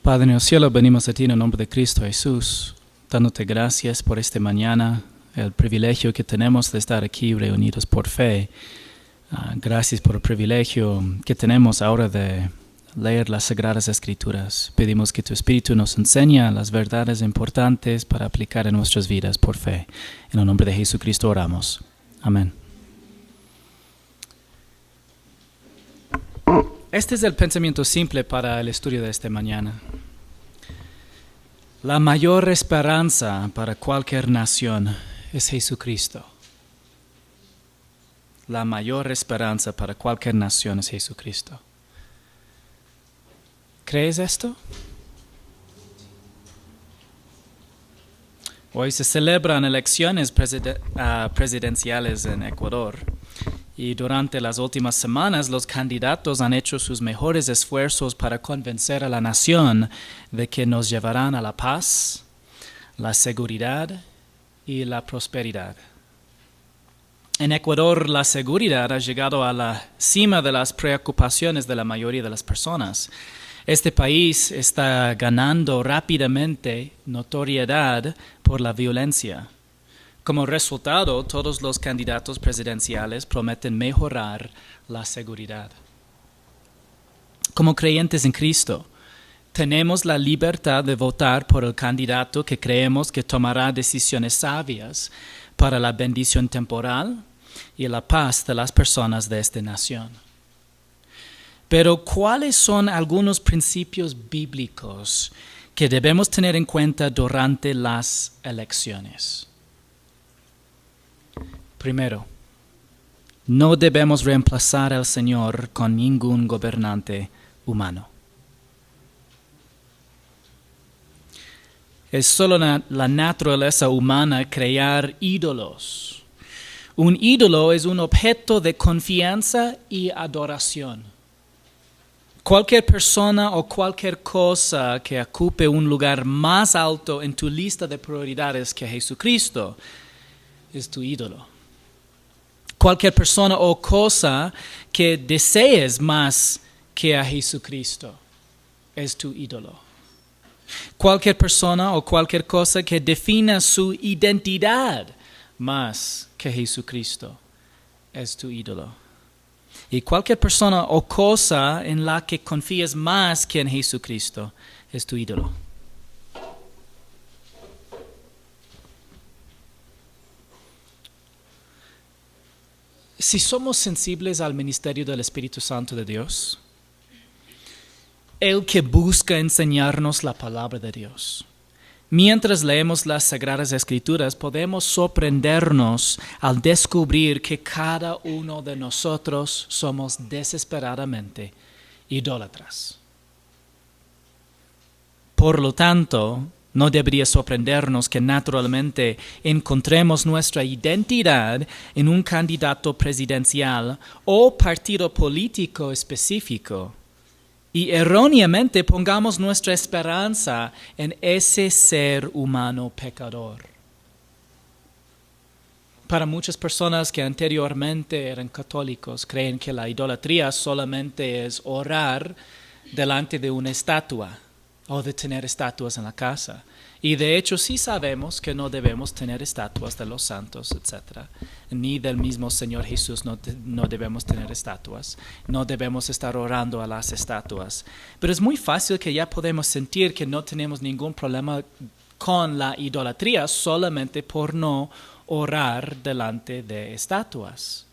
Padre en el cielo, venimos a ti en el nombre de Cristo Jesús, dándote gracias por esta mañana, el privilegio que tenemos de estar aquí reunidos por fe. Gracias por el privilegio que tenemos ahora de leer las Sagradas Escrituras. Pedimos que tu Espíritu nos enseñe las verdades importantes para aplicar en nuestras vidas por fe. En el nombre de Jesucristo oramos. Amén. Este es el pensamiento simple para el estudio de esta mañana. La mayor esperanza para cualquier nación es Jesucristo. La mayor esperanza para cualquier nación es Jesucristo. ¿Crees esto? Hoy se celebran elecciones presidenciales en Ecuador. Y durante las últimas semanas los candidatos han hecho sus mejores esfuerzos para convencer a la nación de que nos llevarán a la paz, la seguridad y la prosperidad. En Ecuador la seguridad ha llegado a la cima de las preocupaciones de la mayoría de las personas. Este país está ganando rápidamente notoriedad por la violencia. Como resultado, todos los candidatos presidenciales prometen mejorar la seguridad. Como creyentes en Cristo, tenemos la libertad de votar por el candidato que creemos que tomará decisiones sabias para la bendición temporal y la paz de las personas de esta nación. Pero, ¿cuáles son algunos principios bíblicos que debemos tener en cuenta durante las elecciones? Primero, no debemos reemplazar al Señor con ningún gobernante humano. Es solo la naturaleza humana crear ídolos. Un ídolo es un objeto de confianza y adoración. Cualquier persona o cualquier cosa que ocupe un lugar más alto en tu lista de prioridades que Jesucristo es tu ídolo. Cualquier persona o cosa que desees más que a Jesucristo es tu ídolo. Cualquier persona o cualquier cosa que defina su identidad más que Jesucristo es tu ídolo. Y cualquier persona o cosa en la que confías más que en Jesucristo es tu ídolo. Si somos sensibles al ministerio del Espíritu Santo de Dios, el que busca enseñarnos la palabra de Dios, mientras leemos las Sagradas Escrituras, podemos sorprendernos al descubrir que cada uno de nosotros somos desesperadamente idólatras. Por lo tanto, no debería sorprendernos que naturalmente encontremos nuestra identidad en un candidato presidencial o partido político específico y erróneamente pongamos nuestra esperanza en ese ser humano pecador. Para muchas personas que anteriormente eran católicos, creen que la idolatría solamente es orar delante de una estatua o de tener estatuas en la casa. Y de hecho sí sabemos que no debemos tener estatuas de los santos, etc. Ni del mismo Señor Jesús no debemos tener estatuas. No debemos estar orando a las estatuas. Pero es muy fácil que ya podemos sentir que no tenemos ningún problema con la idolatría solamente por no orar delante de estatuas.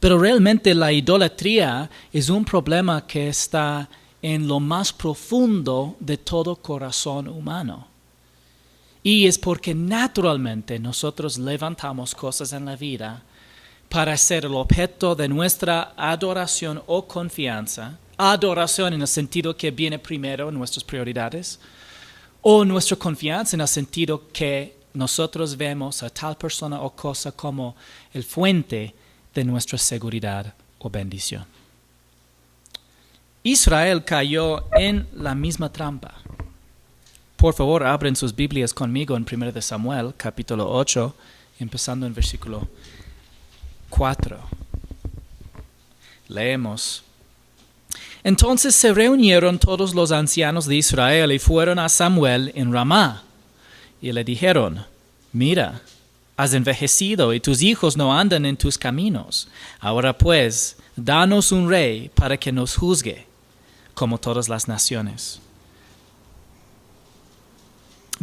Pero realmente la idolatría es un problema que está en lo más profundo de todo corazón humano. Y es porque naturalmente nosotros levantamos cosas en la vida para ser el objeto de nuestra adoración o confianza. Adoración en el sentido que viene primero en nuestras prioridades, o nuestra confianza en el sentido que nosotros vemos a tal persona o cosa como el fuente de nuestra seguridad o bendición. Israel cayó en la misma trampa. Por favor, abren sus Biblias conmigo en 1 de Samuel, capítulo 8, empezando en versículo 4. Leemos: Entonces se reunieron todos los ancianos de Israel y fueron a Samuel en Ramá. Y le dijeron, mira, has envejecido y tus hijos no andan en tus caminos. Ahora pues, danos un rey para que nos juzgue, como todas las naciones.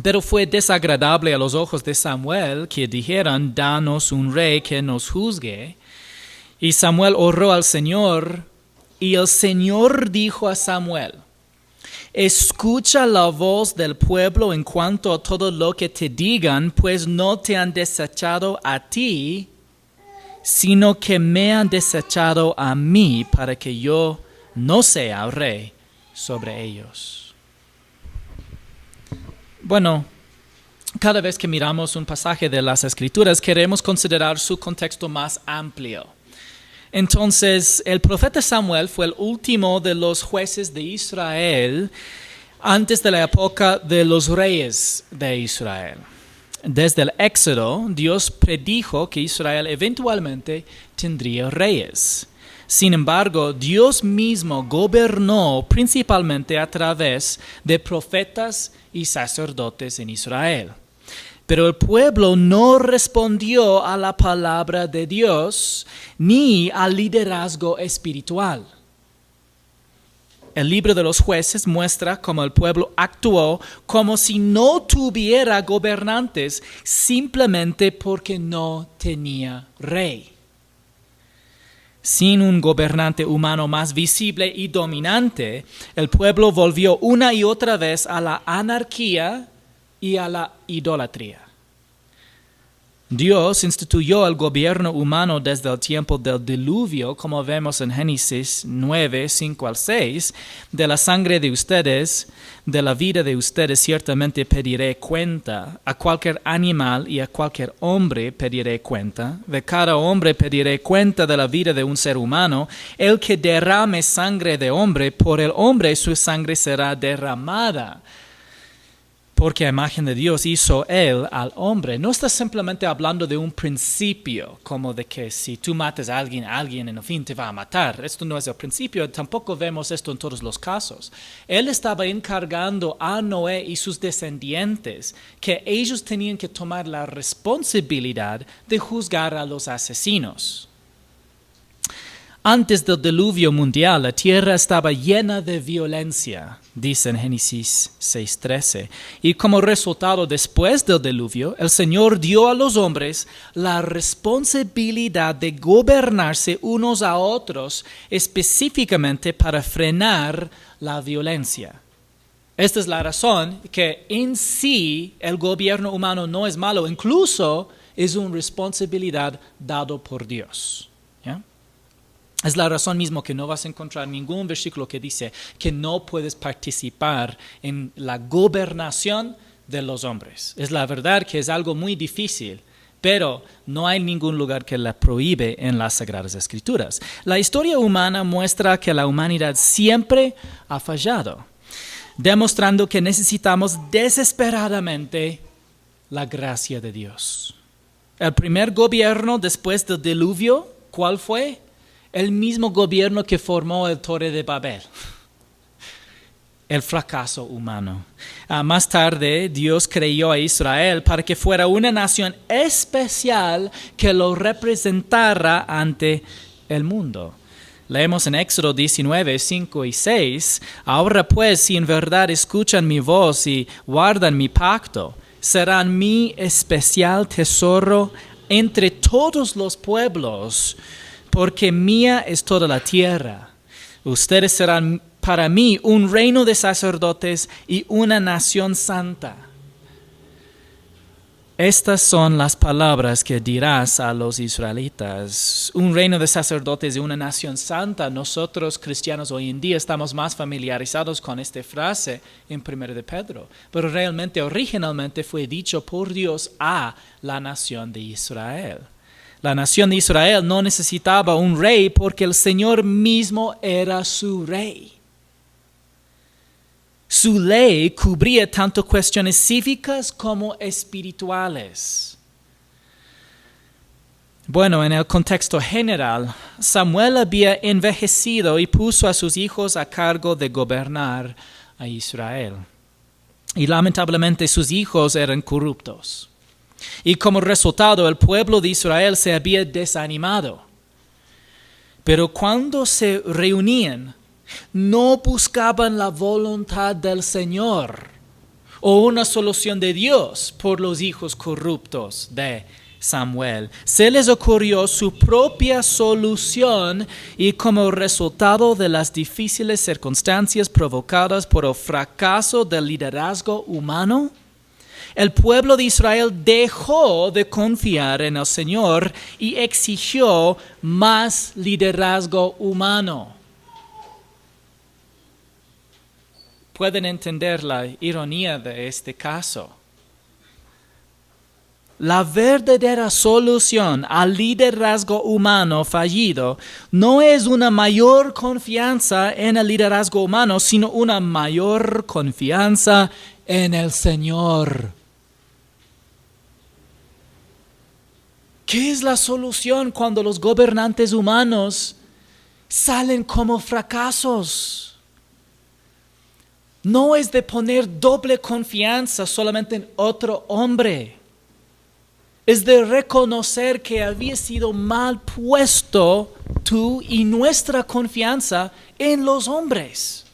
Pero fue desagradable a los ojos de Samuel que dijeran, danos un rey que nos juzgue. Y Samuel oró al Señor, y el Señor dijo a Samuel, escucha la voz del pueblo en cuanto a todo lo que te digan, pues no te han desechado a ti, sino que me han desechado a mí para que yo no sea rey sobre ellos. Bueno, cada vez que miramos un pasaje de las Escrituras, queremos considerar su contexto más amplio. Entonces, el profeta Samuel fue el último de los jueces de Israel antes de la época de los reyes de Israel. Desde el Éxodo, Dios predijo que Israel eventualmente tendría reyes. Sin embargo, Dios mismo gobernó principalmente a través de profetas y sacerdotes en Israel. Pero el pueblo no respondió a la palabra de Dios ni al liderazgo espiritual. El libro de los jueces muestra cómo el pueblo actuó como si no tuviera gobernantes simplemente porque no tenía rey. Sin un gobernante humano más visible y dominante, el pueblo volvió una y otra vez a la anarquía y a la idolatría. Dios instituyó el gobierno humano desde el tiempo del diluvio, como vemos en Génesis 9, 5 al 6. De la sangre de ustedes, de la vida de ustedes, ciertamente pediré cuenta. A cualquier animal y a cualquier hombre pediré cuenta. De cada hombre pediré cuenta de la vida de un ser humano. El que derrame sangre de hombre, por el hombre su sangre será derramada. Porque a imagen de Dios hizo Él al hombre. No está simplemente hablando de un principio, como de que si tú matas a alguien en fin te va a matar. Esto no es el principio, tampoco vemos esto en todos los casos. Él estaba encargando a Noé y sus descendientes que ellos tenían que tomar la responsabilidad de juzgar a los asesinos. Antes del diluvio mundial, la tierra estaba llena de violencia, dice en Génesis 6:13. Y como resultado, después del diluvio, el Señor dio a los hombres la responsabilidad de gobernarse unos a otros, específicamente para frenar la violencia. Esta es la razón que en sí el gobierno humano no es malo, incluso es una responsabilidad dada por Dios. ¿Ya? Es la razón mismo que no vas a encontrar ningún versículo que dice que no puedes participar en la gobernación de los hombres. Es la verdad que es algo muy difícil, pero no hay ningún lugar que la prohíbe en las Sagradas Escrituras. La historia humana muestra que la humanidad siempre ha fallado, demostrando que necesitamos desesperadamente la gracia de Dios. El primer gobierno después del diluvio, ¿cuál fue? El mismo gobierno que formó el Torre de Babel, el fracaso humano. Más tarde, Dios creó a Israel para que fuera una nación especial que lo representara ante el mundo. Leemos en Éxodo 19, 5 y 6, ahora pues, si en verdad escuchan mi voz y guardan mi pacto, serán mi especial tesoro entre todos los pueblos, porque mía es toda la tierra. Ustedes serán para mí un reino de sacerdotes y una nación santa. Estas son las palabras que dirás a los israelitas. Un reino de sacerdotes y una nación santa. Nosotros cristianos hoy en día estamos más familiarizados con esta frase en 1 de Pedro. Pero realmente, originalmente fue dicho por Dios a la nación de Israel. La nación de Israel no necesitaba un rey porque el Señor mismo era su rey. Su ley cubría tanto cuestiones cívicas como espirituales. Bueno, en el contexto general, Samuel había envejecido y puso a sus hijos a cargo de gobernar a Israel. Y lamentablemente sus hijos eran corruptos. Y como resultado, el pueblo de Israel se había desanimado. Pero cuando se reunían, no buscaban la voluntad del Señor o una solución de Dios por los hijos corruptos de Samuel. Se les ocurrió su propia solución y como resultado de las difíciles circunstancias provocadas por el fracaso del liderazgo humano, el pueblo de Israel dejó de confiar en el Señor y exigió más liderazgo humano. Pueden entender la ironía de este caso. La verdadera solución al liderazgo humano fallido no es una mayor confianza en el liderazgo humano, sino una mayor confianza en el Señor. ¿Qué es la solución cuando los gobernantes humanos salen como fracasos? No es de poner doble confianza solamente en otro hombre. Es de reconocer que había sido mal puesto tú y nuestra confianza en los hombres.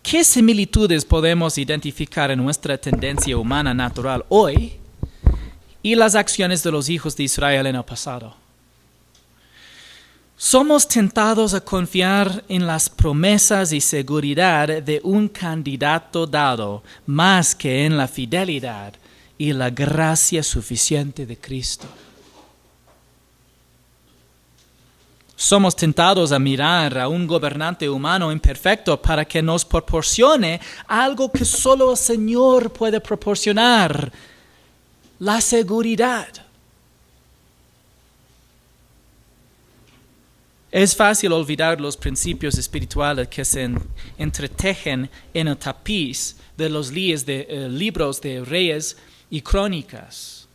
¿Qué similitudes podemos identificar en nuestra tendencia humana natural hoy y las acciones de los hijos de Israel en el pasado? Somos tentados a confiar en las promesas y seguridad de un candidato dado más que en la fidelidad y la gracia suficiente de Cristo. Somos tentados a mirar a un gobernante humano imperfecto para que nos proporcione algo que solo el Señor puede proporcionar: la seguridad. Es fácil olvidar los principios espirituales que se entretejen en el tapiz de los libros de Reyes y Crónicas.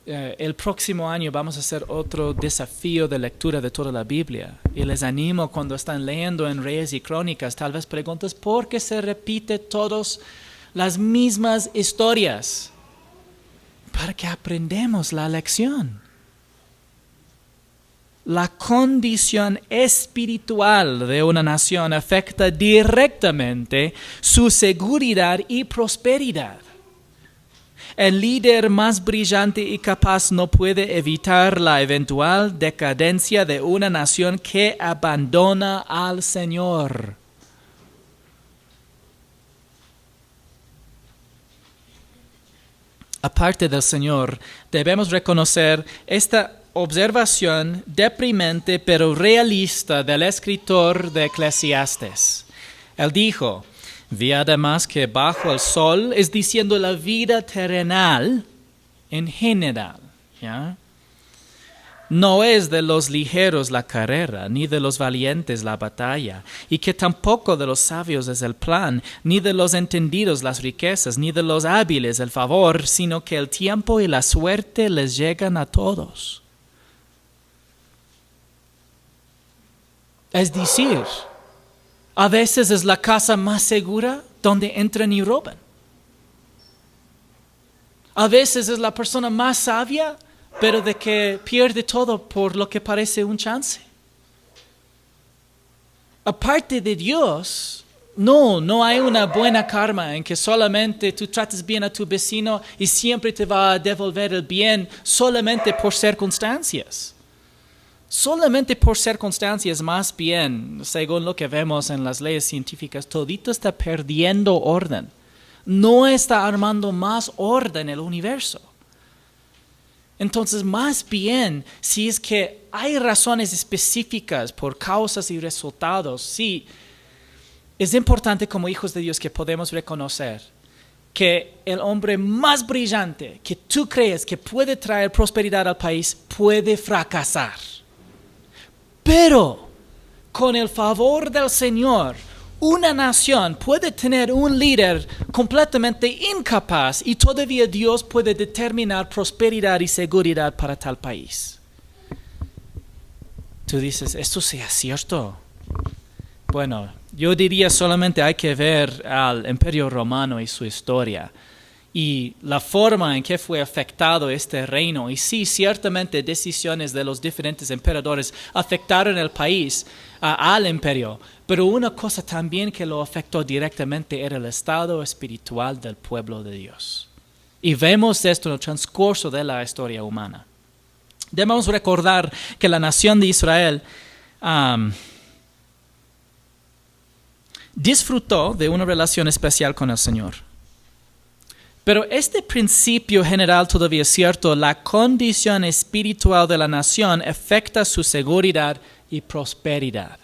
El próximo año vamos a hacer otro desafío de lectura de toda la Biblia. Y les animo, cuando están leyendo en Reyes y Crónicas, tal vez preguntes por qué se repite todas las mismas historias. Para que aprendamos la lección. La condición espiritual de una nación afecta directamente su seguridad y prosperidad. El líder más brillante y capaz no puede evitar la eventual decadencia de una nación que abandona al Señor. Aparte del Señor, debemos reconocer esta observación deprimente pero realista del escritor de Eclesiastes. Él dijo: vi además que bajo el sol, es diciendo la vida terrenal en general, ¿ya? No es de los ligeros la carrera, ni de los valientes la batalla, y que tampoco de los sabios es el plan, ni de los entendidos las riquezas, ni de los hábiles el favor, sino que el tiempo y la suerte les llegan a todos. Es decir, a veces es la casa más segura donde entran y roban. A veces es la persona más sabia, pero de que pierde todo por lo que parece un chance. Aparte de Dios, no hay una buena karma en que solamente tú trates bien a tu vecino y siempre te va a devolver el bien solamente por circunstancias. Solamente por circunstancias, más bien, según lo que vemos en las leyes científicas, todito está perdiendo orden. No está armando más orden en el universo. Entonces, más bien, si es que hay razones específicas por causas y resultados, sí, es importante como hijos de Dios que podemos reconocer que el hombre más brillante que tú crees que puede traer prosperidad al país puede fracasar. Pero con el favor del Señor, una nación puede tener un líder completamente incapaz y todavía Dios puede determinar prosperidad y seguridad para tal país. Tú dices, ¿esto sea cierto? Bueno, yo diría solamente hay que ver al Imperio Romano y su historia y la forma en que fue afectado este reino. Y sí, ciertamente decisiones de los diferentes emperadores afectaron el país, al imperio, pero una cosa también que lo afectó directamente era el estado espiritual del pueblo de Dios. Y vemos esto en el transcurso de la historia humana. Debemos recordar que la nación de Israel disfrutó de una relación especial con el Señor. Pero este principio general todavía es cierto, la condición espiritual de la nación afecta su seguridad y prosperidad.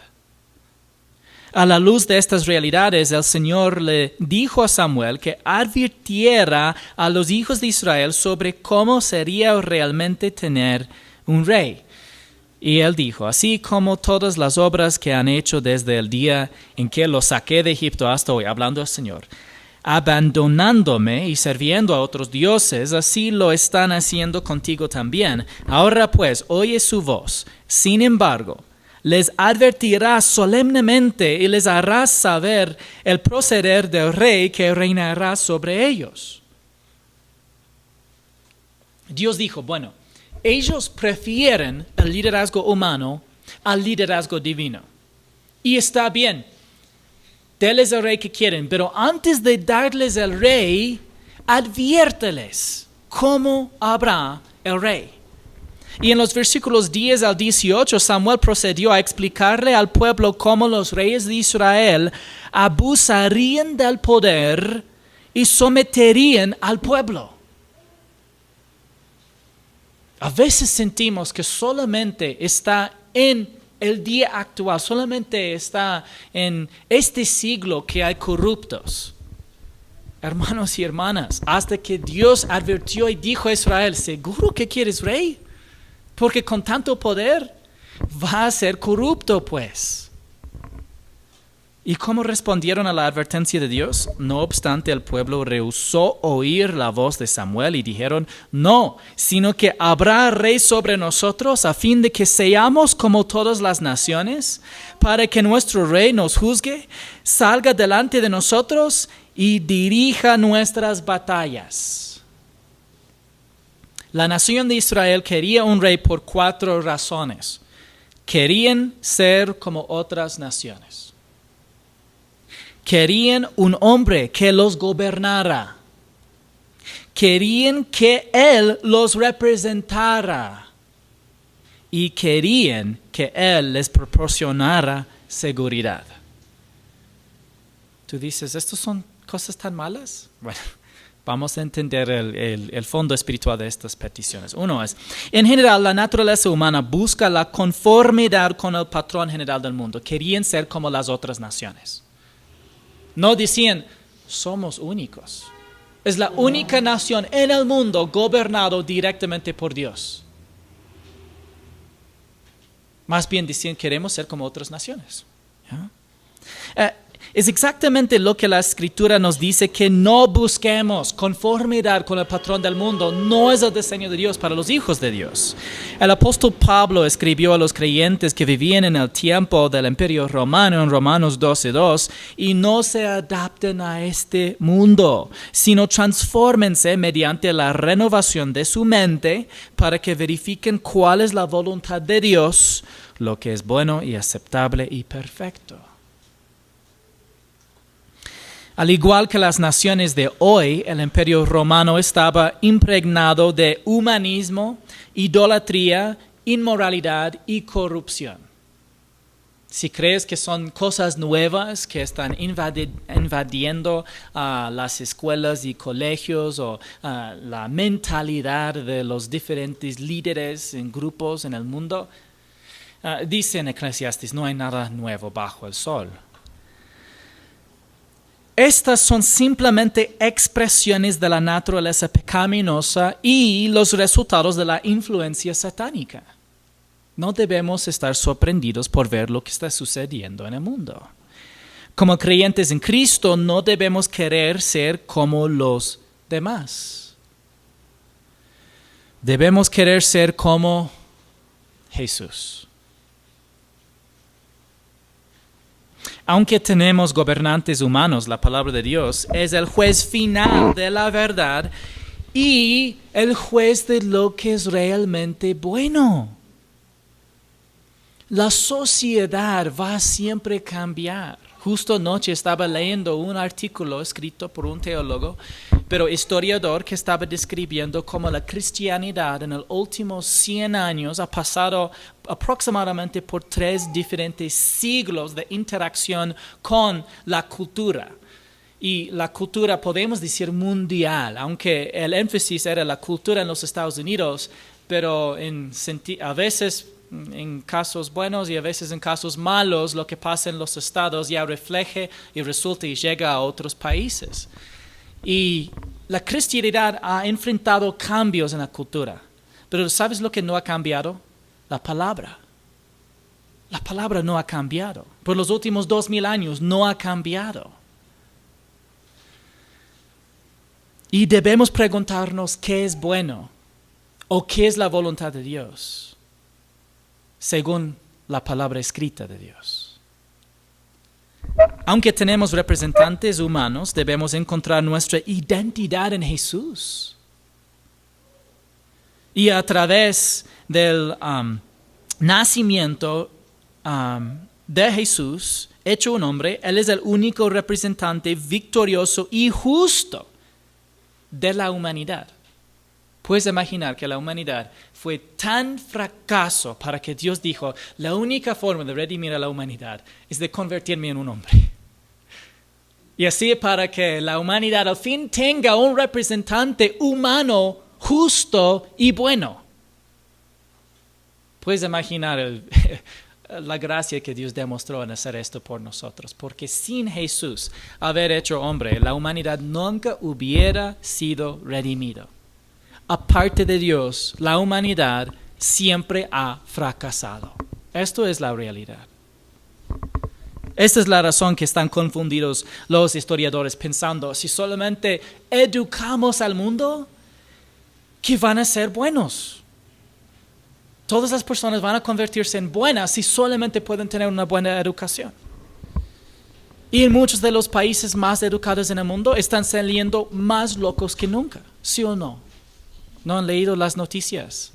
A la luz de estas realidades, el Señor le dijo a Samuel que advirtiera a los hijos de Israel sobre cómo sería realmente tener un rey. Y él dijo, así como todas las obras que han hecho desde el día en que los saqué de Egipto hasta hoy, hablando al Señor, abandonándome y sirviendo a otros dioses, así lo están haciendo contigo también. Ahora pues, oye su voz. Sin embargo, les advertirá solemnemente y les hará saber el proceder del rey que reinará sobre ellos. Dios dijo, bueno, ellos prefieren el liderazgo humano al liderazgo divino. Y está bien, denles el rey que quieren, pero antes de darles el rey, adviérteles cómo habrá el rey. Y en los versículos 10 al 18, Samuel procedió a explicarle al pueblo cómo los reyes de Israel abusarían del poder y someterían al pueblo. A veces sentimos que solamente está en el día actual, solamente está en este siglo que hay corruptos. Hermanos y hermanas, hasta que Dios advirtió y dijo a Israel, ¿seguro que quieres rey? Porque con tanto poder va a ser corrupto, pues. ¿Y cómo respondieron a la advertencia de Dios? No obstante, el pueblo rehusó oír la voz de Samuel y dijeron, no, sino que habrá rey sobre nosotros a fin de que seamos como todas las naciones, para que nuestro rey nos juzgue, salga delante de nosotros y dirija nuestras batallas. La nación de Israel quería un rey por 4 razones. Querían ser como otras naciones. Querían un hombre que los gobernara. Querían que él los representara. Y querían que él les proporcionara seguridad. Tú dices, ¿estos son cosas tan malas? Bueno, vamos a entender el fondo espiritual de estas peticiones. Uno es, en general, la naturaleza humana busca la conformidad con el patrón general del mundo. Querían ser como las otras naciones. No decían, somos únicos. Es la única nación en el mundo gobernado directamente por Dios. Más bien decían, queremos ser como otras naciones. Es exactamente lo que la Escritura nos dice, que no busquemos conformidad con el patrón del mundo. No es el diseño de Dios para los hijos de Dios. El apóstol Pablo escribió a los creyentes que vivían en el tiempo del Imperio Romano en Romanos 12:2, y no se adapten a este mundo, sino transfórmense mediante la renovación de su mente para que verifiquen cuál es la voluntad de Dios, lo que es bueno y aceptable y perfecto. Al igual que las naciones de hoy, el Imperio Romano estaba impregnado de humanismo, idolatría, inmoralidad y corrupción. Si crees que son cosas nuevas que están invadiendo las escuelas y colegios o la mentalidad de los diferentes líderes en grupos en el mundo, dice en Eclesiastes, no hay nada nuevo bajo el sol. Estas son simplemente expresiones de la naturaleza pecaminosa y los resultados de la influencia satánica. No debemos estar sorprendidos por ver lo que está sucediendo en el mundo. Como creyentes en Cristo, no debemos querer ser como los demás. Debemos querer ser como Jesús. Aunque tenemos gobernantes humanos, la palabra de Dios es el juez final de la verdad y el juez de lo que es realmente bueno. La sociedad va a siempre cambiar. Justo anoche estaba leyendo un artículo escrito por un teólogo, pero historiador, que estaba describiendo cómo la cristianidad en los últimos 100 años ha pasado aproximadamente por 3 diferentes siglos de interacción con la cultura. Y la cultura, podemos decir, mundial, aunque el énfasis era la cultura en los Estados Unidos, pero a veces en casos buenos y a veces en casos malos, lo que pasa en los estados ya refleja y resulta y llega a otros países. Y la cristianidad ha enfrentado cambios en la cultura. Pero ¿sabes lo que no ha cambiado? La palabra. La palabra no ha cambiado. Por los últimos 2000 años no ha cambiado. Y debemos preguntarnos qué es bueno o qué es la voluntad de Dios, según la palabra escrita de Dios. Aunque tenemos representantes humanos, debemos encontrar nuestra identidad en Jesús. Y a través del nacimiento de Jesús, hecho un hombre, Él es el único representante victorioso y justo de la humanidad. Puedes imaginar que la humanidad fue tan fracaso para que Dios dijo, la única forma de redimir a la humanidad es de convertirme en un hombre. Y así para que la humanidad al fin tenga un representante humano, justo y bueno. Puedes imaginar la gracia que Dios demostró en hacer esto por nosotros. Porque sin Jesús haber hecho hombre, la humanidad nunca hubiera sido redimida. Aparte de Dios, la humanidad siempre ha fracasado. Esto es la realidad. Esta es la razón que están confundidos los historiadores pensando, si solamente educamos al mundo, que van a ser buenos. Todas las personas van a convertirse en buenas si solamente pueden tener una buena educación. Y en muchos de los países más educados en el mundo están saliendo más locos que nunca, ¿sí o no? ¿No han leído las noticias?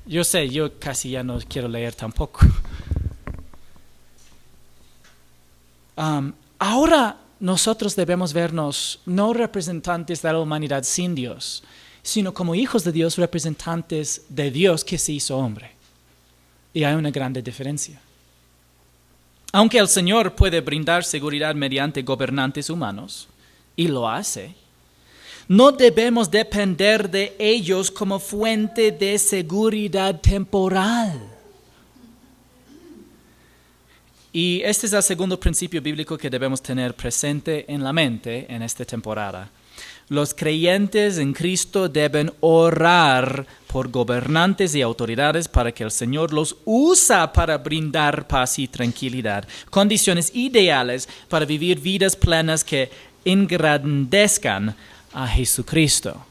Yo sé, yo casi ya no quiero leer tampoco. Ahora nosotros debemos vernos no representantes de la humanidad sin Dios, sino como hijos de Dios, representantes de Dios que se hizo hombre. Y hay una grande diferencia. Aunque el Señor puede brindar seguridad mediante gobernantes humanos, y lo hace, no debemos depender de ellos como fuente de seguridad temporal. Y este es el segundo principio bíblico que debemos tener presente en la mente en esta temporada. Los creyentes en Cristo deben orar por gobernantes y autoridades para que el Señor los usa para brindar paz y tranquilidad, condiciones ideales para vivir vidas plenas que engrandezcan a Jesucristo.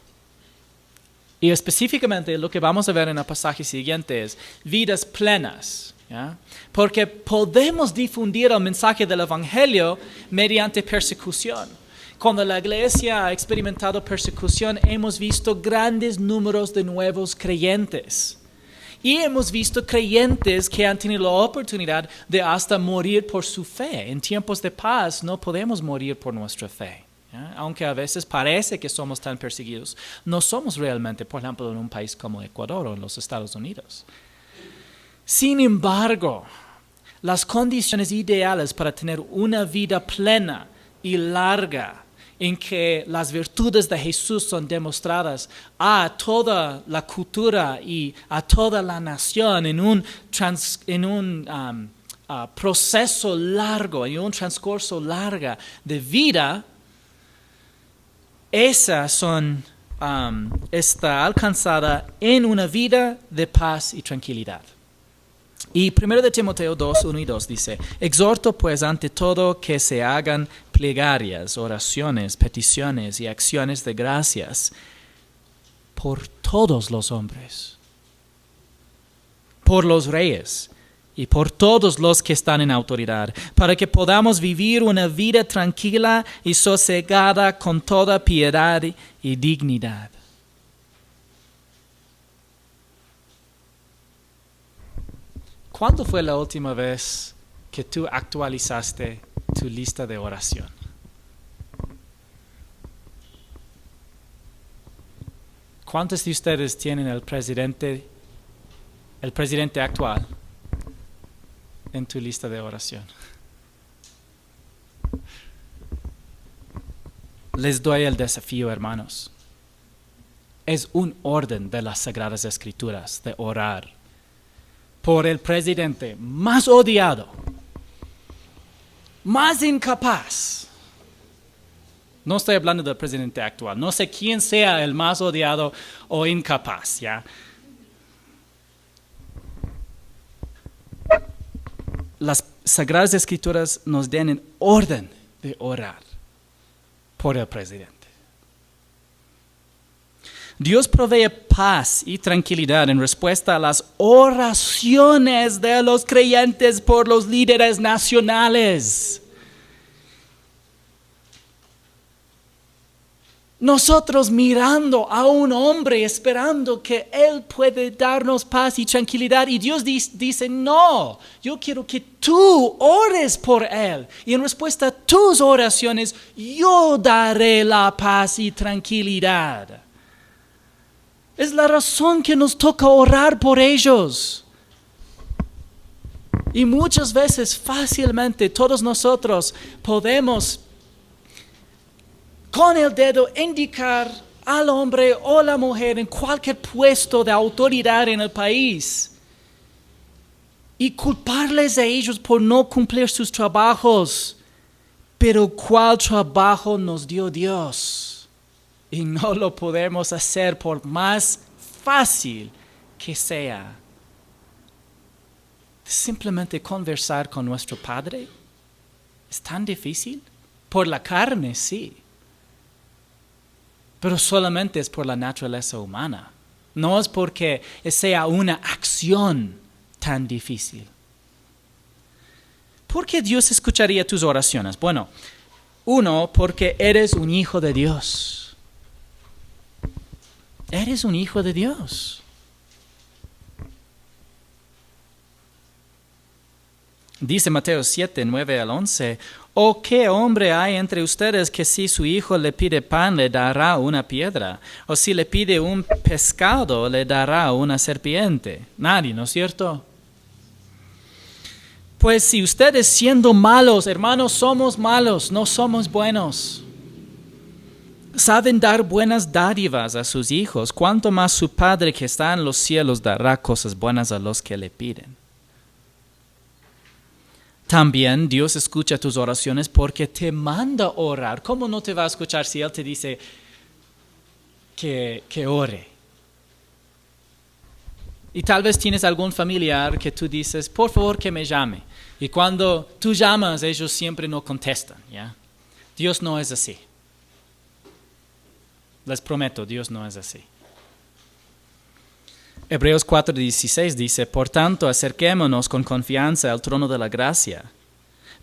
Y específicamente lo que vamos a ver en el pasaje siguiente es vidas plenas, ¿ya? Porque podemos difundir el mensaje del Evangelio mediante persecución. Cuando la iglesia ha experimentado persecución, hemos visto grandes números de nuevos creyentes. Y hemos visto creyentes que han tenido la oportunidad de hasta morir por su fe. En tiempos de paz no podemos morir por nuestra fe. Aunque a veces parece que somos tan perseguidos, no somos realmente, por ejemplo, en un país como Ecuador o en los Estados Unidos. Sin embargo, las condiciones ideales para tener una vida plena y larga, en que las virtudes de Jesús son demostradas a toda la cultura y a toda la nación en un proceso largo, en un transcurso largo de vida, esa está alcanzada en una vida de paz y tranquilidad. Y 1 de Timoteo 2, 1 y 2 dice, exhorto pues ante todo que se hagan plegarias, oraciones, peticiones y acciones de gracias por todos los hombres, por los reyes y por todos los que están en autoridad, para que podamos vivir una vida tranquila y sosegada con toda piedad y dignidad. ¿Cuándo fue la última vez que tú actualizaste tu lista de oración? ¿Cuántos de ustedes tienen el presidente actual en tu lista de oración? Les doy el desafío, hermanos. Es un orden de las Sagradas Escrituras de orar por el presidente más odiado, más incapaz. No estoy hablando del presidente actual. No sé quién sea el más odiado o incapaz, ¿ya? Las Sagradas Escrituras nos dan en orden de orar por el presidente. Dios provee paz y tranquilidad en respuesta a las oraciones de los creyentes por los líderes nacionales. Nosotros mirando a un hombre esperando que Él puede darnos paz y tranquilidad, y Dios dice, no, yo quiero que tú ores por Él, y en respuesta a tus oraciones yo daré la paz y tranquilidad. Es la razón que nos toca orar por ellos. Y muchas veces fácilmente todos nosotros podemos con el dedo indicar al hombre o la mujer en cualquier puesto de autoridad en el país y culparles a ellos por no cumplir sus trabajos. Pero ¿cuál trabajo nos dio Dios? Y no lo podemos hacer por más fácil que sea. Simplemente conversar con nuestro Padre es tan difícil. Por la carne, sí. Pero solamente es por la naturaleza humana. No es porque sea una acción tan difícil. ¿Por qué Dios escucharía tus oraciones? Bueno, uno, porque eres un hijo de Dios. Eres un hijo de Dios. Dice Mateo 7, 9 al 11, ¿o qué hombre hay entre ustedes que si su hijo le pide pan le dará una piedra? ¿O si le pide un pescado le dará una serpiente? Nadie, ¿no es cierto? Pues si ustedes siendo malos, hermanos, somos malos, no somos buenos, saben dar buenas dádivas a sus hijos, cuánto más su Padre que está en los cielos dará cosas buenas a los que le piden. También Dios escucha tus oraciones porque te manda orar. ¿Cómo no te va a escuchar si Él te dice que ore? Y tal vez tienes algún familiar que tú dices, por favor que me llame. Y cuando tú llamas, ellos siempre no contestan, ¿ya? Dios no es así. Les prometo, Dios no es así. Hebreos 4:16 dice, por tanto, acerquémonos con confianza al trono de la gracia,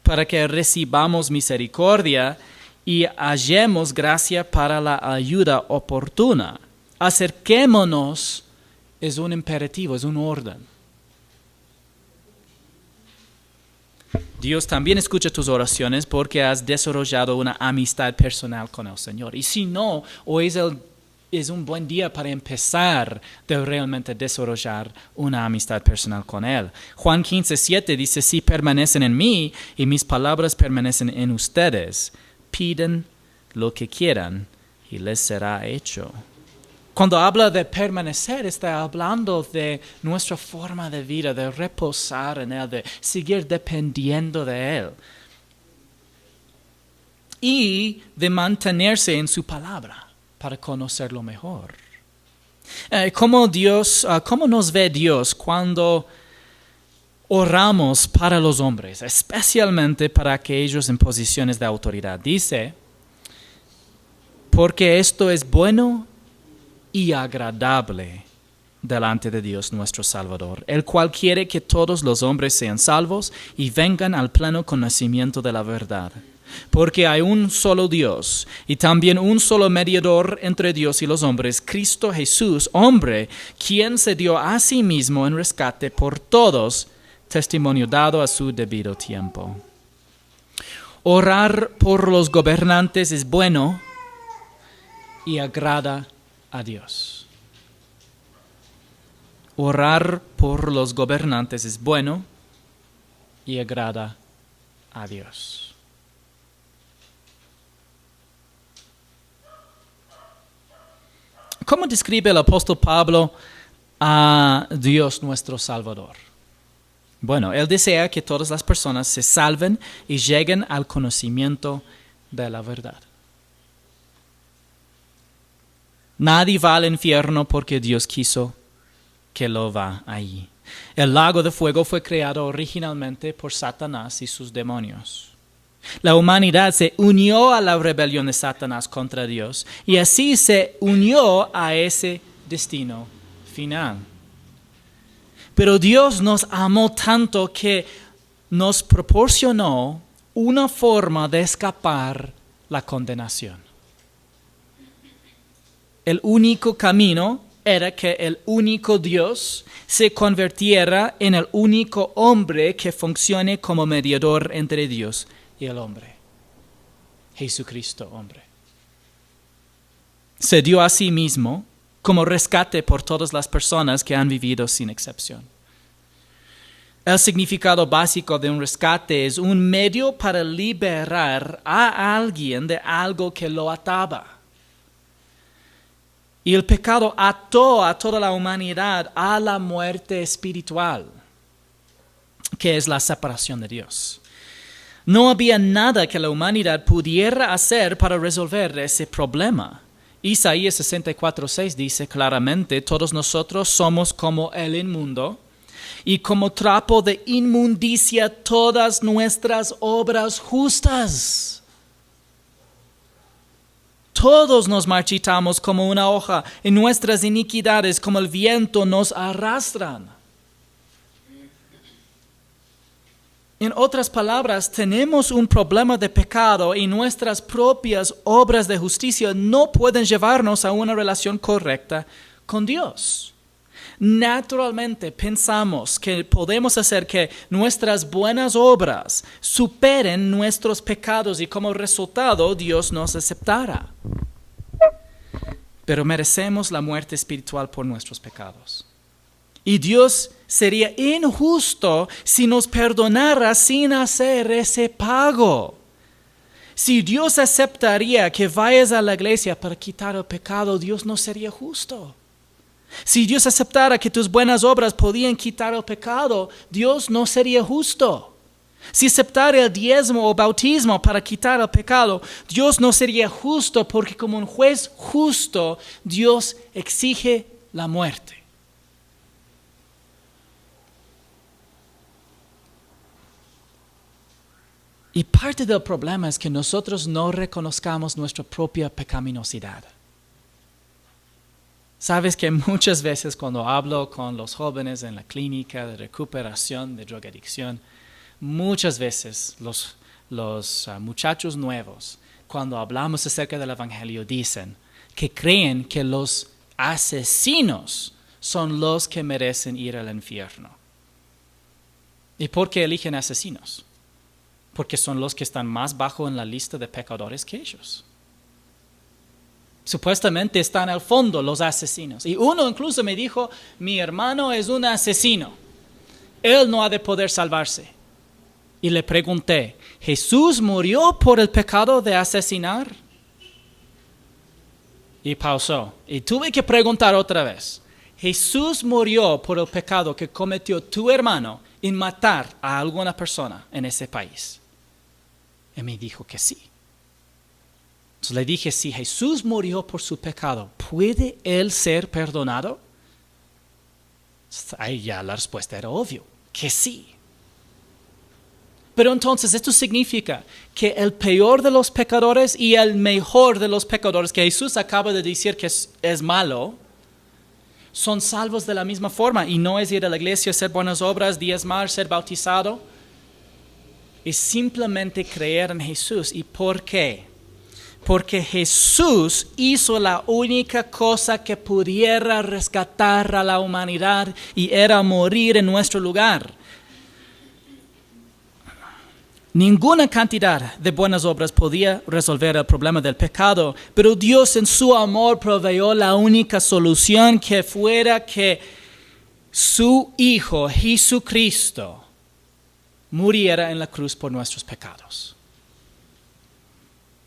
para que recibamos misericordia y hallemos gracia para la ayuda oportuna. Acerquémonos es un imperativo, es un orden. Dios también escucha tus oraciones porque has desarrollado una amistad personal con el Señor. Y si no, hoy es un buen día para empezar de realmente desarrollar una amistad personal con Él. Juan 15:7 dice, si permanecen en mí y mis palabras permanecen en ustedes, piden lo que quieran y les será hecho. Cuando habla de permanecer, está hablando de nuestra forma de vida, de reposar en Él, de seguir dependiendo de Él. Y de mantenerse en su palabra para conocerlo mejor. ¿Cómo nos ve Dios cuando oramos para los hombres, especialmente para aquellos en posiciones de autoridad. Dice, porque esto es bueno y agradable delante de Dios nuestro Salvador, el cual quiere que todos los hombres sean salvos y vengan al pleno conocimiento de la verdad. Porque hay un solo Dios y también un solo mediador entre Dios y los hombres, Cristo Jesús, hombre, quien se dio a sí mismo en rescate por todos, testimonio dado a su debido tiempo. Orar por los gobernantes es bueno y agrada a Dios. Orar por los gobernantes es bueno y agrada a Dios. ¿Cómo describe el apóstol Pablo a Dios nuestro Salvador? Bueno, él desea que todas las personas se salven y lleguen al conocimiento de la verdad. Nadie va al infierno porque Dios quiso que lo va allí. El lago de fuego fue creado originalmente por Satanás y sus demonios. La humanidad se unió a la rebelión de Satanás contra Dios y así se unió a ese destino final. Pero Dios nos amó tanto que nos proporcionó una forma de escapar la condenación. El único camino era que el único Dios se convirtiera en el único hombre que funcione como mediador entre Dios y el hombre. Jesucristo, hombre. Se dio a sí mismo como rescate por todas las personas que han vivido sin excepción. El significado básico de un rescate es un medio para liberar a alguien de algo que lo ataba. Y el pecado ató a toda la humanidad a la muerte espiritual, que es la separación de Dios. No había nada que la humanidad pudiera hacer para resolver ese problema. Isaías 64:6 dice claramente, todos nosotros somos como el inmundo, y como trapo de inmundicia todas nuestras obras justas. Todos nos marchitamos como una hoja, y nuestras iniquidades como el viento nos arrastran. En otras palabras, tenemos un problema de pecado y nuestras propias obras de justicia no pueden llevarnos a una relación correcta con Dios. Naturalmente pensamos que podemos hacer que nuestras buenas obras superen nuestros pecados y como resultado Dios nos aceptará. Pero merecemos la muerte espiritual por nuestros pecados. Y Dios sería injusto si nos perdonara sin hacer ese pago. Si Dios aceptaría que vayas a la iglesia para quitar el pecado, Dios no sería justo. Si Dios aceptara que tus buenas obras podían quitar el pecado, Dios no sería justo. Si aceptara el diezmo o bautismo para quitar el pecado, Dios no sería justo porque como un juez justo, Dios exige la muerte. Y parte del problema es que nosotros no reconozcamos nuestra propia pecaminosidad. Sabes que muchas veces cuando hablo con los jóvenes en la clínica de recuperación de drogadicción, muchas veces los muchachos nuevos, cuando hablamos acerca del Evangelio, dicen que creen que los asesinos son los que merecen ir al infierno. ¿Y por qué eligen asesinos? Porque son los que están más bajo en la lista de pecadores que ellos. Supuestamente están al fondo los asesinos. Y uno incluso me dijo, mi hermano es un asesino. Él no ha de poder salvarse. Y le pregunté, ¿Jesús murió por el pecado de asesinar? Y pausó. Y tuve que preguntar otra vez, ¿Jesús murió por el pecado que cometió tu hermano en matar a alguna persona en ese país? Y me dijo que sí. Entonces le dije, si Jesús murió por su pecado, ¿puede él ser perdonado? Ahí ya la respuesta era obvio, que sí. Pero entonces esto significa que el peor de los pecadores y el mejor de los pecadores, que Jesús acaba de decir que es malo, son salvos de la misma forma. Y no es ir a la iglesia, hacer buenas obras, diezmar, ser bautizado. Es simplemente creer en Jesús. ¿Y por qué? Porque Jesús hizo la única cosa que pudiera rescatar a la humanidad y era morir en nuestro lugar. Ninguna cantidad de buenas obras podía resolver el problema del pecado, pero Dios en su amor proveyó la única solución, que fuera que su Hijo Jesucristo muriera en la cruz por nuestros pecados.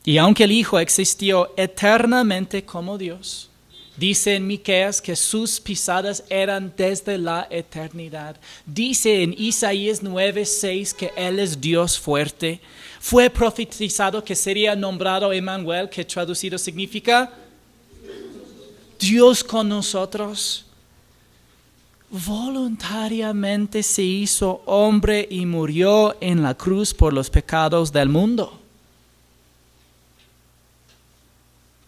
Y aunque el Hijo existió eternamente como Dios, dice en Miqueas que sus pisadas eran desde la eternidad. Dice en Isaías 9:6 que Él es Dios fuerte. Fue profetizado que sería nombrado Emmanuel, que traducido significa Dios con nosotros. Voluntariamente se hizo hombre y murió en la cruz por los pecados del mundo.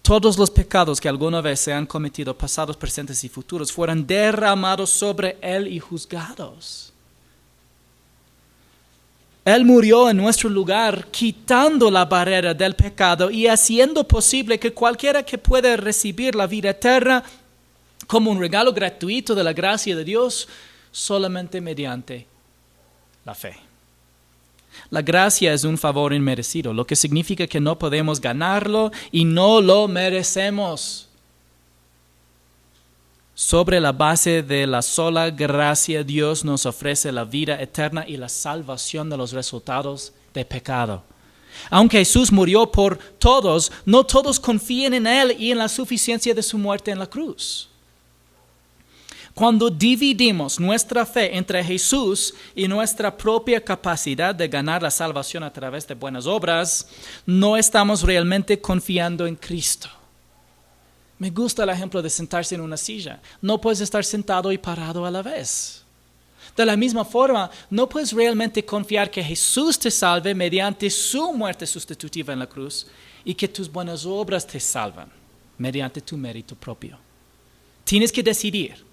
Todos los pecados que alguna vez se han cometido, pasados, presentes y futuros, fueron derramados sobre Él y juzgados. Él murió en nuestro lugar, quitando la barrera del pecado y haciendo posible que cualquiera que pueda recibir la vida eterna como un regalo gratuito de la gracia de Dios, solamente mediante la fe. La gracia es un favor inmerecido, lo que significa que no podemos ganarlo y no lo merecemos. Sobre la base de la sola gracia, Dios nos ofrece la vida eterna y la salvación de los resultados de pecado. Aunque Jesús murió por todos, no todos confían en Él y en la suficiencia de su muerte en la cruz. Cuando dividimos nuestra fe entre Jesús y nuestra propia capacidad de ganar la salvación a través de buenas obras, no estamos realmente confiando en Cristo. Me gusta el ejemplo de sentarse en una silla. No puedes estar sentado y parado a la vez. De la misma forma, no puedes realmente confiar que Jesús te salve mediante su muerte sustitutiva en la cruz y que tus buenas obras te salvan mediante tu mérito propio. Tienes que decidir.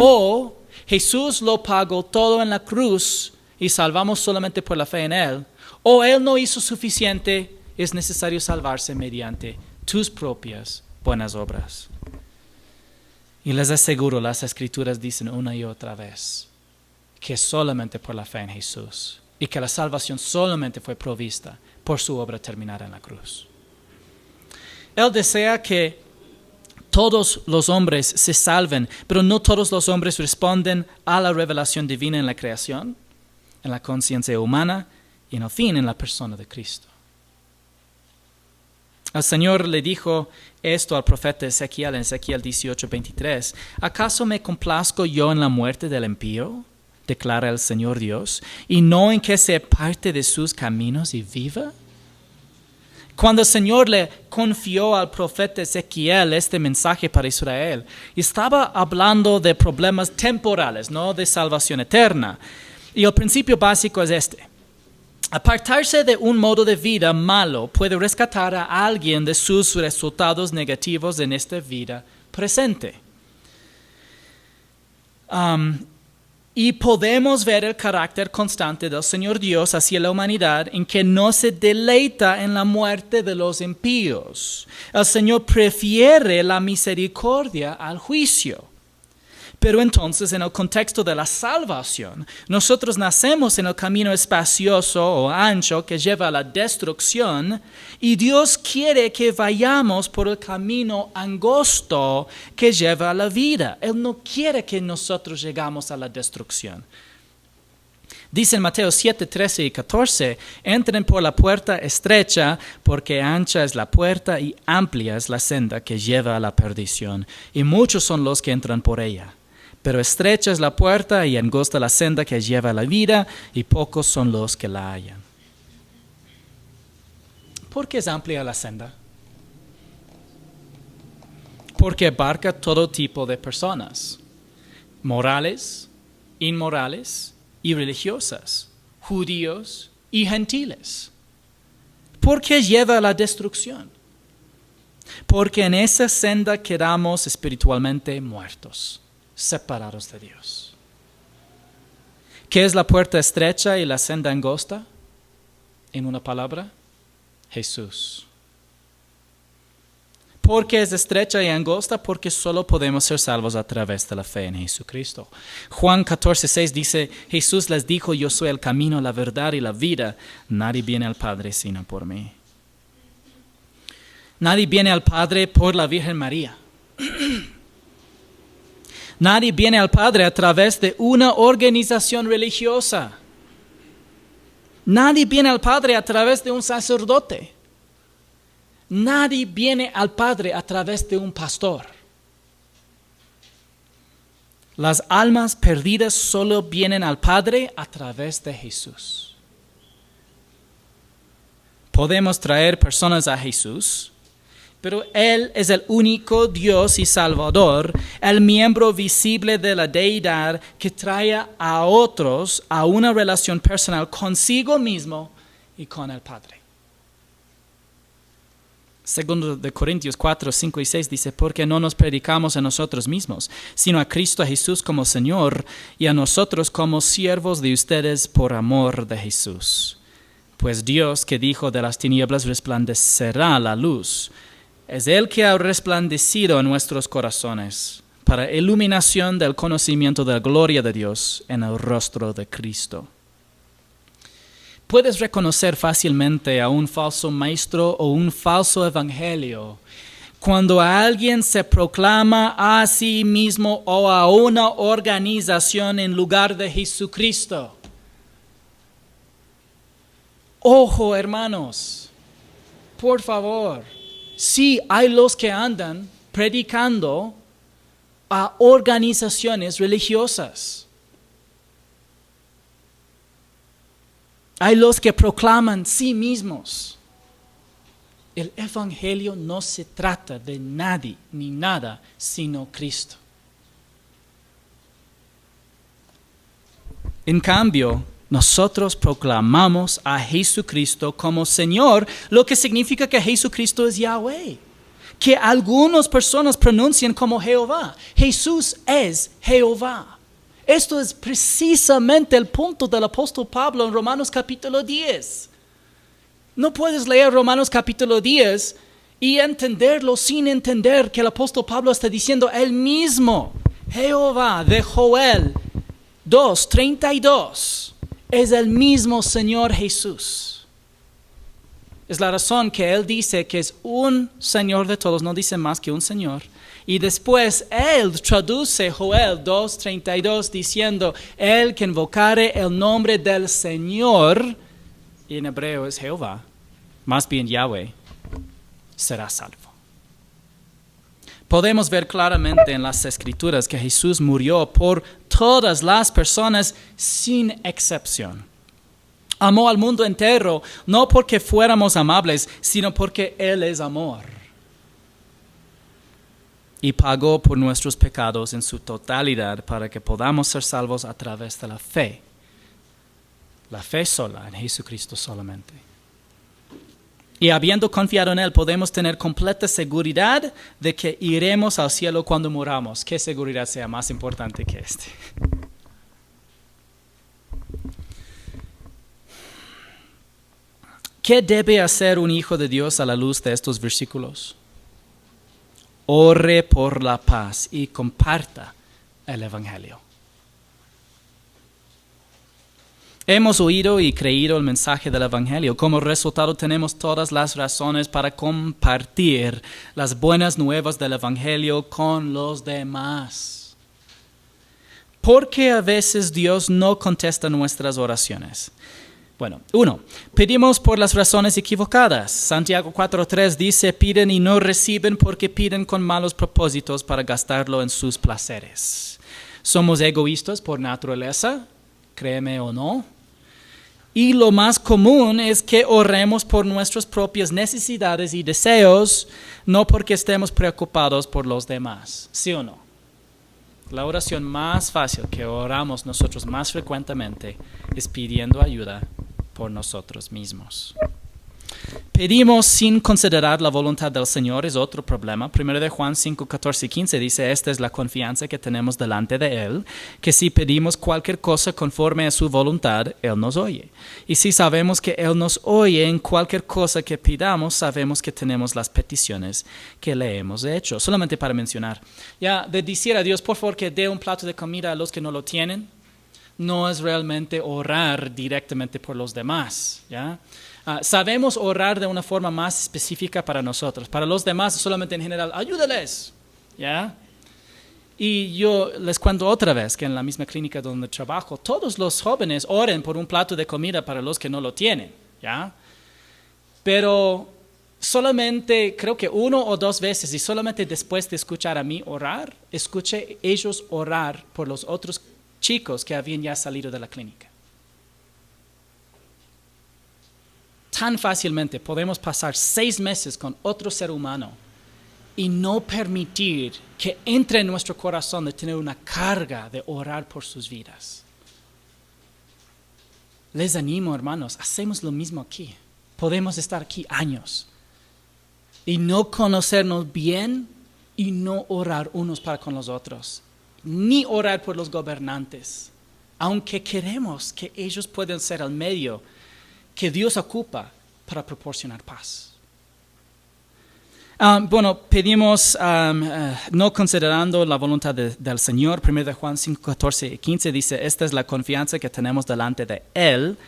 O Jesús lo pagó todo en la cruz y salvamos solamente por la fe en Él. O Él no hizo suficiente, es necesario salvarse mediante tus propias buenas obras. Y les aseguro, las Escrituras dicen una y otra vez que solamente por la fe en Jesús y que la salvación solamente fue provista por su obra terminada en la cruz. Él desea que todos los hombres se salven, pero no todos los hombres responden a la revelación divina en la creación, en la conciencia humana y en el fin en la persona de Cristo. El Señor le dijo esto al profeta Ezequiel en Ezequiel 18:23. ¿Acaso me complazco yo en la muerte del impío? Declara el Señor Dios, y no en que se aparte de sus caminos y viva. Cuando el Señor le confió al profeta Ezequiel este mensaje para Israel, estaba hablando de problemas temporales, no de salvación eterna. Y el principio básico es este. Apartarse de un modo de vida malo puede rescatar a alguien de sus resultados negativos en esta vida presente. Y podemos ver el carácter constante del Señor Dios hacia la humanidad en que no se deleita en la muerte de los impíos. El Señor prefiere la misericordia al juicio. Pero entonces, en el contexto de la salvación, nosotros nacemos en el camino espacioso o ancho que lleva a la destrucción y Dios quiere que vayamos por el camino angosto que lleva a la vida. Él no quiere que nosotros llegamos a la destrucción. Dice en Mateo 7, 13 y 14, entren por la puerta estrecha, porque ancha es la puerta y amplia es la senda que lleva a la perdición, y muchos son los que entran por ella. Pero estrecha es la puerta y angosta la senda que lleva a la vida, y pocos son los que la hallan. ¿Por qué es amplia la senda? Porque abarca todo tipo de personas, morales, inmorales y religiosas, judíos y gentiles. ¿Por qué lleva a la destrucción? Porque en esa senda quedamos espiritualmente muertos, separados de Dios. ¿Qué es la puerta estrecha y la senda angosta? En una palabra, Jesús. ¿Por qué es estrecha y angosta? Porque solo podemos ser salvos a través de la fe en Jesucristo. Juan 14:6 dice, Jesús les dijo, yo soy el camino, la verdad y la vida. Nadie viene al Padre sino por mí. Nadie viene al Padre por la Virgen María. Nadie viene al Padre a través de una organización religiosa. Nadie viene al Padre a través de un sacerdote. Nadie viene al Padre a través de un pastor. Las almas perdidas solo vienen al Padre a través de Jesús. Podemos traer personas a Jesús, pero Él es el único Dios y Salvador, el miembro visible de la deidad que trae a otros a una relación personal consigo mismo y con el Padre. Segundo de Corintios 4, 5 y 6 dice, porque no nos predicamos a nosotros mismos, sino a Cristo Jesús como Señor y a nosotros como siervos de ustedes por amor de Jesús. Pues Dios que dijo de las tinieblas resplandecerá la luz, es Él que ha resplandecido en nuestros corazones para iluminación del conocimiento de la gloria de Dios en el rostro de Cristo. Puedes reconocer fácilmente a un falso maestro o un falso evangelio cuando alguien se proclama a sí mismo o a una organización en lugar de Jesucristo. Ojo, hermanos, por favor. Sí, hay los que andan predicando a organizaciones religiosas. Hay los que proclaman sí mismos. El evangelio no se trata de nadie ni nada sino Cristo. En cambio, nosotros proclamamos a Jesucristo como Señor, lo que significa que Jesucristo es Yahweh. Que algunas personas pronuncian como Jehová. Jesús es Jehová. Esto es precisamente el punto del apóstol Pablo en Romanos capítulo 10. No puedes leer Romanos capítulo 10 y entenderlo sin entender que el apóstol Pablo está diciendo él mismo. Jehová de Joel 2:32. Es el mismo Señor Jesús. Es la razón que Él dice que es un Señor de todos, no dice más que un Señor. Y después Él traduce Joel 2:32 diciendo, el que invocare el nombre del Señor, y en hebreo es Jehová, más bien Yahweh, será salvo. Podemos ver claramente en las Escrituras que Jesús murió por todas las personas sin excepción. Amó al mundo entero, no porque fuéramos amables, sino porque Él es amor. Y pagó por nuestros pecados en su totalidad para que podamos ser salvos a través de la fe. La fe sola, en Jesucristo solamente. Y habiendo confiado en Él, podemos tener completa seguridad de que iremos al cielo cuando muramos. ¿Qué seguridad sea más importante que este? ¿Qué debe hacer un hijo de Dios a la luz de estos versículos? Ore por la paz y comparta el evangelio. Hemos oído y creído el mensaje del evangelio. Como resultado tenemos todas las razones para compartir las buenas nuevas del evangelio con los demás. ¿Por qué a veces Dios no contesta nuestras oraciones? Bueno, 1. Pedimos por las razones equivocadas. Santiago 4:3 dice, piden y no reciben porque piden con malos propósitos para gastarlo en sus placeres. Somos egoístas por naturaleza, créeme o no. Y lo más común es que oremos por nuestras propias necesidades y deseos, no porque estemos preocupados por los demás. ¿Sí o no? La oración más fácil que oramos nosotros más frecuentemente es pidiendo ayuda por nosotros mismos. Pedimos sin considerar la voluntad del Señor es otro problema. 1 de Juan 5, 14 y 15 dice, esta es la confianza que tenemos delante de Él, que si pedimos cualquier cosa conforme a su voluntad, Él nos oye. Y si sabemos que Él nos oye en cualquier cosa que pidamos, sabemos que tenemos las peticiones que le hemos hecho. Solamente para mencionar, ya de decir a Dios, por favor, que dé un plato de comida a los que no lo tienen, no es realmente orar directamente por los demás, ¿ya? Sabemos orar de una forma más específica para nosotros. Para los demás, solamente en general, ayúdales, ¿ya? Y yo les cuento otra vez que en la misma clínica donde trabajo, todos los jóvenes oren por un plato de comida para los que no lo tienen, ¿ya? Pero solamente, creo que 1 o 2 veces, y solamente después de escuchar a mí orar, escuché ellos orar por los otros chicos que habían ya salido de la clínica. Tan fácilmente podemos pasar 6 meses con otro ser humano y no permitir que entre en nuestro corazón de tener una carga de orar por sus vidas. Les animo, hermanos, hacemos lo mismo aquí. Podemos estar aquí años y no conocernos bien y no orar unos para con los otros, ni orar por los gobernantes, aunque queremos que ellos puedan ser el medio que Dios ocupa para proporcionar paz. Pedimos, no considerando la voluntad del Señor, 1 de Juan 5, 14 y 15 dice, esta es la confianza que tenemos delante de Él,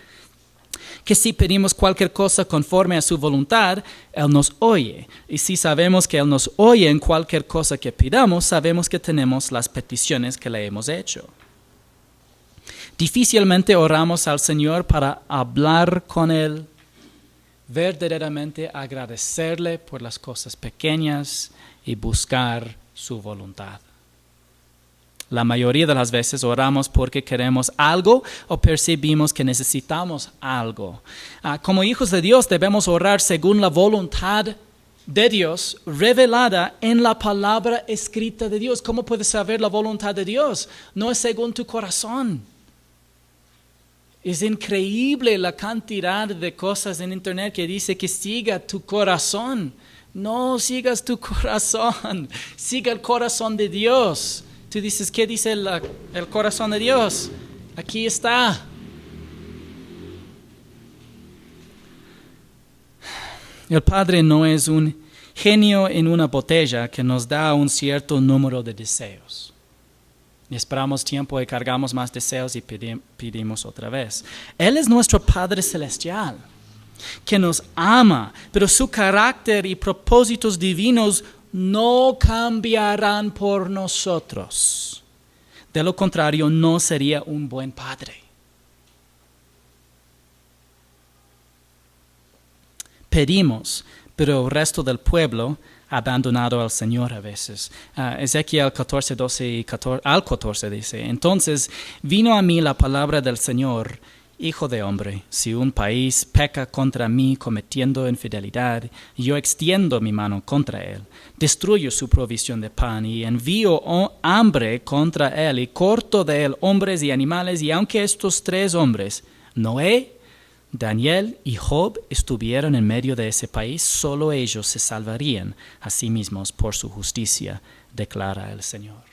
que si pedimos cualquier cosa conforme a su voluntad, Él nos oye. Y si sabemos que Él nos oye en cualquier cosa que pidamos, sabemos que tenemos las peticiones que le hemos hecho. Difícilmente oramos al Señor para hablar con Él, verdaderamente agradecerle por las cosas pequeñas y buscar su voluntad. La mayoría de las veces oramos porque queremos algo o percibimos que necesitamos algo. Como hijos de Dios debemos orar según la voluntad de Dios revelada en la palabra escrita de Dios. ¿Cómo puedes saber la voluntad de Dios? No es según tu corazón. Es increíble la cantidad de cosas en internet que dice que siga tu corazón. No sigas tu corazón, siga el corazón de Dios. Tú dices, ¿qué dice el corazón de Dios? Aquí está. El Padre no es un genio en una botella que nos da un cierto número de deseos. Esperamos tiempo y cargamos más deseos y pedimos otra vez. Él es nuestro Padre Celestial, que nos ama, pero su carácter y propósitos divinos no cambiarán por nosotros. De lo contrario, no sería un buen padre. Pedimos, pero el resto del pueblo ha abandonado al Señor a veces. Ezequiel 14, 12 y 14 dice, entonces vino a mí la palabra del Señor, Hijo de hombre, si un país peca contra mí cometiendo infidelidad, yo extiendo mi mano contra él, destruyo su provisión de pan y envío hambre contra él y corto de él hombres y animales, y aunque estos 3 hombres, Noé, Daniel y Job, estuvieron en medio de ese país, solo ellos se salvarían a sí mismos por su justicia, declara el Señor.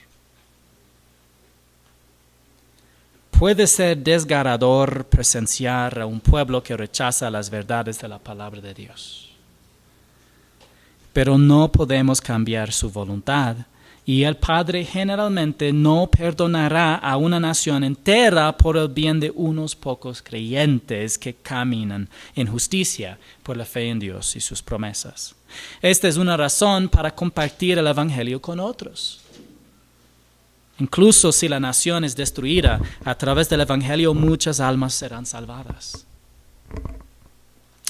Puede ser desgarrador presenciar a un pueblo que rechaza las verdades de la palabra de Dios. Pero no podemos cambiar su voluntad, y el Padre generalmente no perdonará a una nación entera por el bien de unos pocos creyentes que caminan en justicia por la fe en Dios y sus promesas. Esta es una razón para compartir el Evangelio con otros. Incluso si la nación es destruida, a través del Evangelio muchas almas serán salvadas.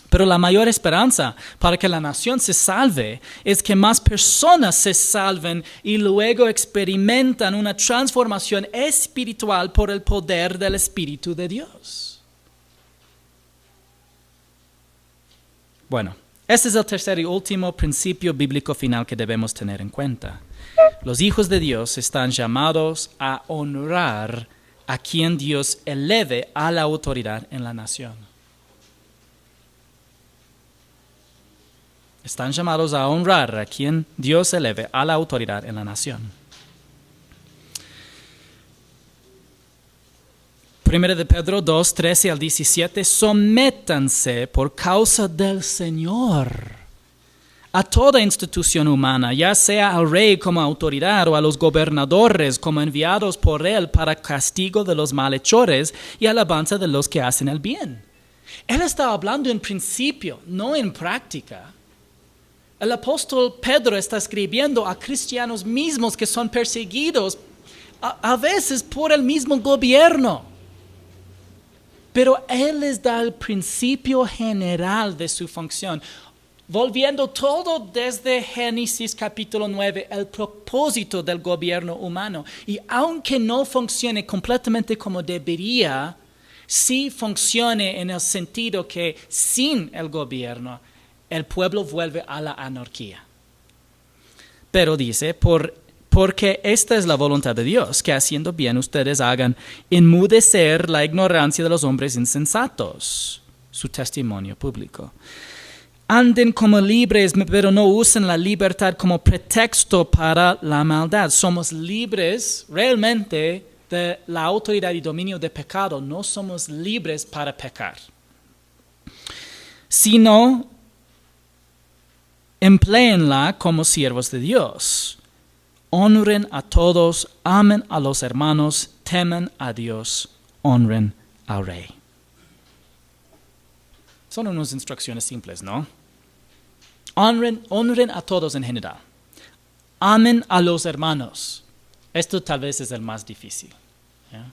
Pero la mayor esperanza para que la nación se salve es que más personas se salven y luego experimentan una transformación espiritual por el poder del Espíritu de Dios. Bueno, este es el tercer y último principio bíblico final que debemos tener en cuenta. Los hijos de Dios están llamados a honrar a quien Dios eleve a la autoridad en la nación. Están llamados a honrar a quien Dios eleve a la autoridad en la nación. Primera de Pedro 2, 13 al 17, sométanse por causa del Señor a toda institución humana, ya sea al rey como autoridad o a los gobernadores como enviados por él para castigo de los malhechores y alabanza de los que hacen el bien. Él está hablando en principio, no en práctica. El apóstol Pedro está escribiendo a cristianos mismos que son perseguidos a veces por el mismo gobierno. Pero Él les da el principio general de su función, volviendo todo desde Génesis capítulo 9, el propósito del gobierno humano. Y aunque no funcione completamente como debería, sí funcione en el sentido que sin el gobierno, el pueblo vuelve a la anarquía. Pero dice, porque esta es la voluntad de Dios, que haciendo bien ustedes hagan enmudecer la ignorancia de los hombres insensatos, su testimonio público. Anden como libres, pero no usen la libertad como pretexto para la maldad. Somos libres realmente de la autoridad y dominio de pecado. No somos libres para pecar, sino empléenla como siervos de Dios. Honren a todos, amen a los hermanos, teman a Dios, honren al Rey. Son unas instrucciones simples, ¿no? Honren a todos en general. Amen a los hermanos. Esto tal vez es el más difícil. ¿Ya?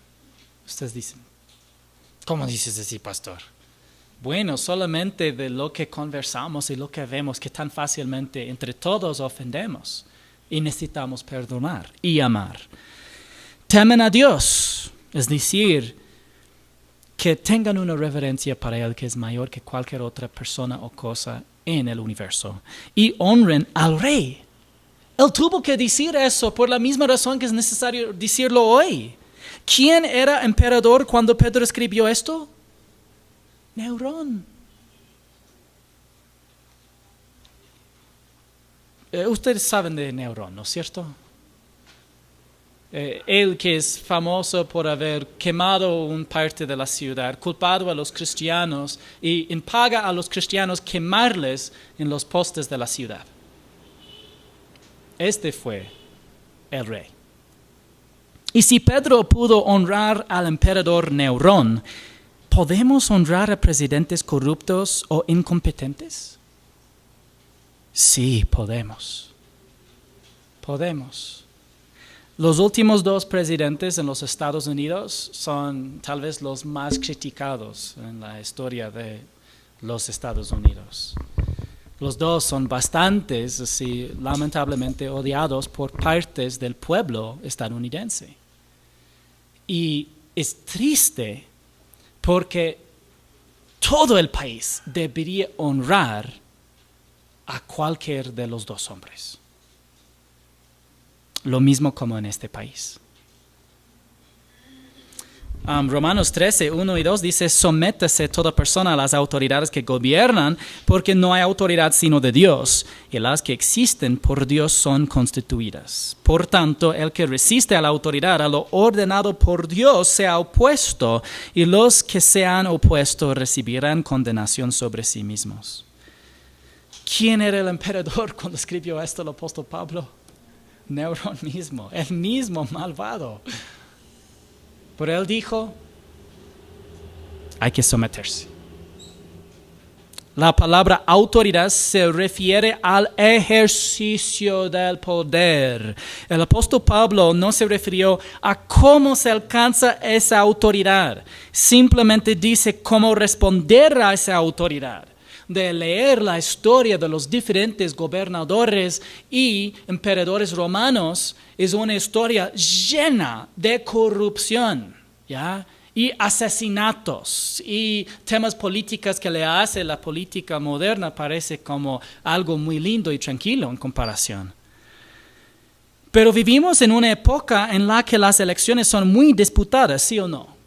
Ustedes dicen, ¿cómo dices así, pastor? Bueno, solamente de lo que conversamos y lo que vemos que tan fácilmente entre todos ofendemos. Y necesitamos perdonar y amar. Temen a Dios, es decir, que tengan una reverencia para Él que es mayor que cualquier otra persona o cosa en el universo. Y honren al Rey. Él tuvo que decir eso por la misma razón que es necesario decirlo hoy. ¿Quién era emperador cuando Pedro escribió esto? Nerón. Ustedes saben de Nerón, ¿no es cierto? Él que es famoso por haber quemado una parte de la ciudad, culpado a los cristianos y en paga a los cristianos quemarles en los postes de la ciudad. Este fue el rey. Y si Pedro pudo honrar al emperador Nerón, ¿podemos honrar a presidentes corruptos o incompetentes? Sí, podemos. Podemos. Los últimos dos presidentes en los Estados Unidos son tal vez los más criticados en la historia de los Estados Unidos. Los dos son bastantes, así, lamentablemente odiados por partes del pueblo estadounidense. Y es triste porque todo el país debería honrar a cualquier de los dos hombres. Lo mismo como en este país. Romanos 13, 1 y 2 dice, sométase toda persona a las autoridades que gobiernan, porque no hay autoridad sino de Dios, y las que existen por Dios son constituidas. Por tanto, el que resiste a la autoridad, a lo ordenado por Dios, se ha opuesto, y los que se han opuesto recibirán condenación sobre sí mismos. ¿Quién era el emperador cuando escribió esto el apóstol Pablo? Nerón mismo, el mismo malvado. Pero él dijo, hay que someterse. La palabra autoridad se refiere al ejercicio del poder. El apóstol Pablo no se refirió a cómo se alcanza esa autoridad. Simplemente dice cómo responder a esa autoridad. De leer la historia de los diferentes gobernadores y emperadores romanos, es una historia llena de corrupción, ¿ya? Y asesinatos y temas políticos que le hace la política moderna parece como algo muy lindo y tranquilo en comparación. Pero vivimos en una época en la que las elecciones son muy disputadas, ¿sí o no?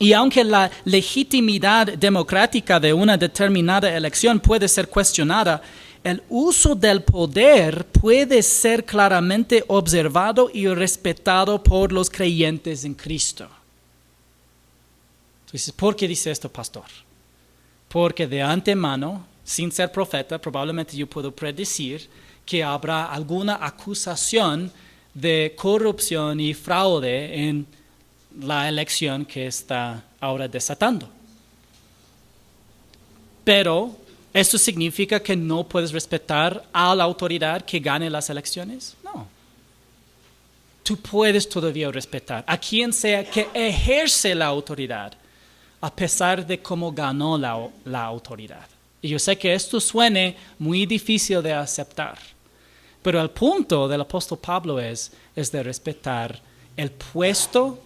Y aunque la legitimidad democrática de una determinada elección puede ser cuestionada, el uso del poder puede ser claramente observado y respetado por los creyentes en Cristo. Entonces, ¿por qué dice esto, pastor? Porque de antemano, sin ser profeta, probablemente yo puedo predecir que habrá alguna acusación de corrupción y fraude en la elección que está ahora desatando. Pero, ¿esto significa que no puedes respetar a la autoridad que gane las elecciones? No. Tú puedes todavía respetar a quien sea que ejerce la autoridad, a pesar de cómo ganó la autoridad. Y yo sé que esto suene muy difícil de aceptar, pero el punto del apóstol Pablo es de respetar el puesto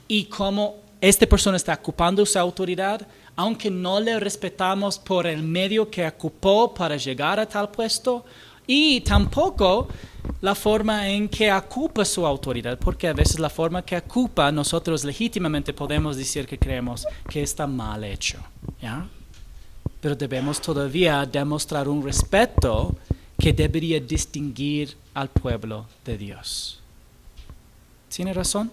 y cómo esta persona está ocupando su autoridad, aunque no le respetamos por el medio que ocupó para llegar a tal puesto, y tampoco la forma en que ocupa su autoridad, porque a veces la forma que ocupa nosotros legítimamente podemos decir que creemos que está mal hecho, ¿ya? Pero debemos todavía demostrar un respeto que debería distinguir al pueblo de Dios. ¿Tiene razón?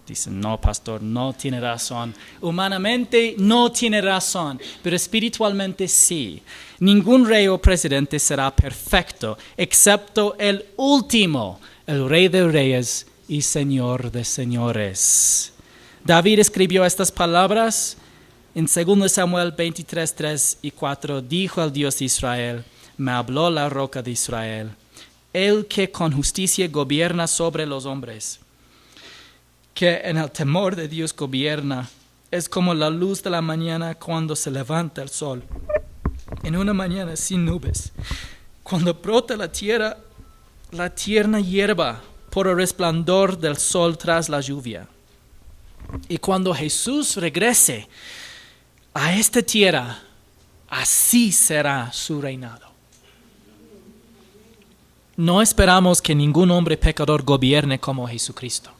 Dicen, no, pastor, no tiene razón. Humanamente no tiene razón, pero espiritualmente sí. Ningún rey o presidente será perfecto, excepto el último, el Rey de Reyes y Señor de Señores. David escribió estas palabras en 2 Samuel 23, 3 y 4. Dijo al Dios de Israel, me habló la roca de Israel, el que con justicia gobierna sobre los hombres, que en el temor de Dios gobierna, es como la luz de la mañana cuando se levanta el sol, en una mañana sin nubes, cuando brota la tierra, la tierna hierba por el resplandor del sol tras la lluvia. Y cuando Jesús regrese a esta tierra, así será su reinado. No esperamos que ningún hombre pecador gobierne como Jesucristo,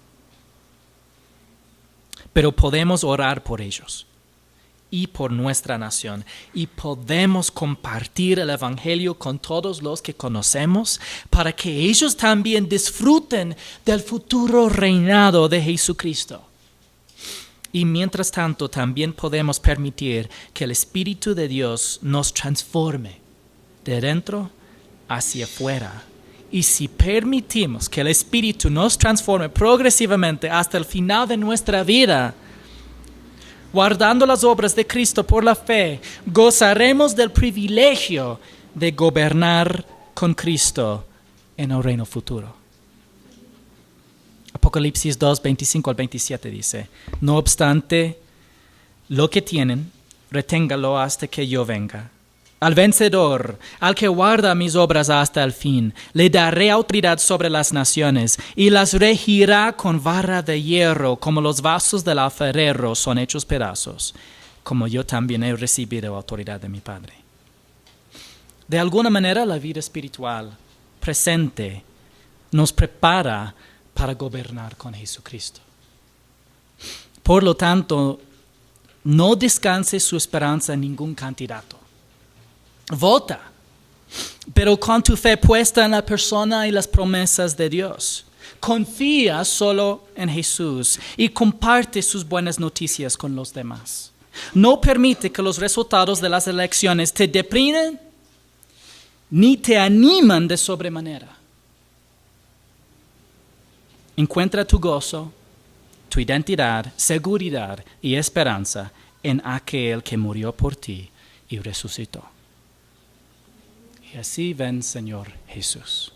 pero podemos orar por ellos y por nuestra nación, y podemos compartir el evangelio con todos los que conocemos para que ellos también disfruten del futuro reinado de Jesucristo. Y mientras tanto también podemos permitir que el Espíritu de Dios nos transforme de dentro hacia afuera. Y si permitimos que el Espíritu nos transforme progresivamente hasta el final de nuestra vida, guardando las obras de Cristo por la fe, gozaremos del privilegio de gobernar con Cristo en el reino futuro. Apocalipsis 2, 25 al 27 dice, no obstante, lo que tienen, reténgalo hasta que yo venga. Al vencedor, al que guarda mis obras hasta el fin, le daré autoridad sobre las naciones y las regirá con vara de hierro, como los vasos del alfarero son hechos pedazos, como yo también he recibido autoridad de mi Padre. De alguna manera, la vida espiritual presente nos prepara para gobernar con Jesucristo. Por lo tanto, no descanse su esperanza en ningún candidato. Vota, pero con tu fe puesta en la persona y las promesas de Dios. Confía solo en Jesús y comparte sus buenas noticias con los demás. No permite que los resultados de las elecciones te deprimen ni te animan de sobremanera. Encuentra tu gozo, tu identidad, seguridad y esperanza en aquel que murió por ti y resucitó. Y así ven, Señor Jesús.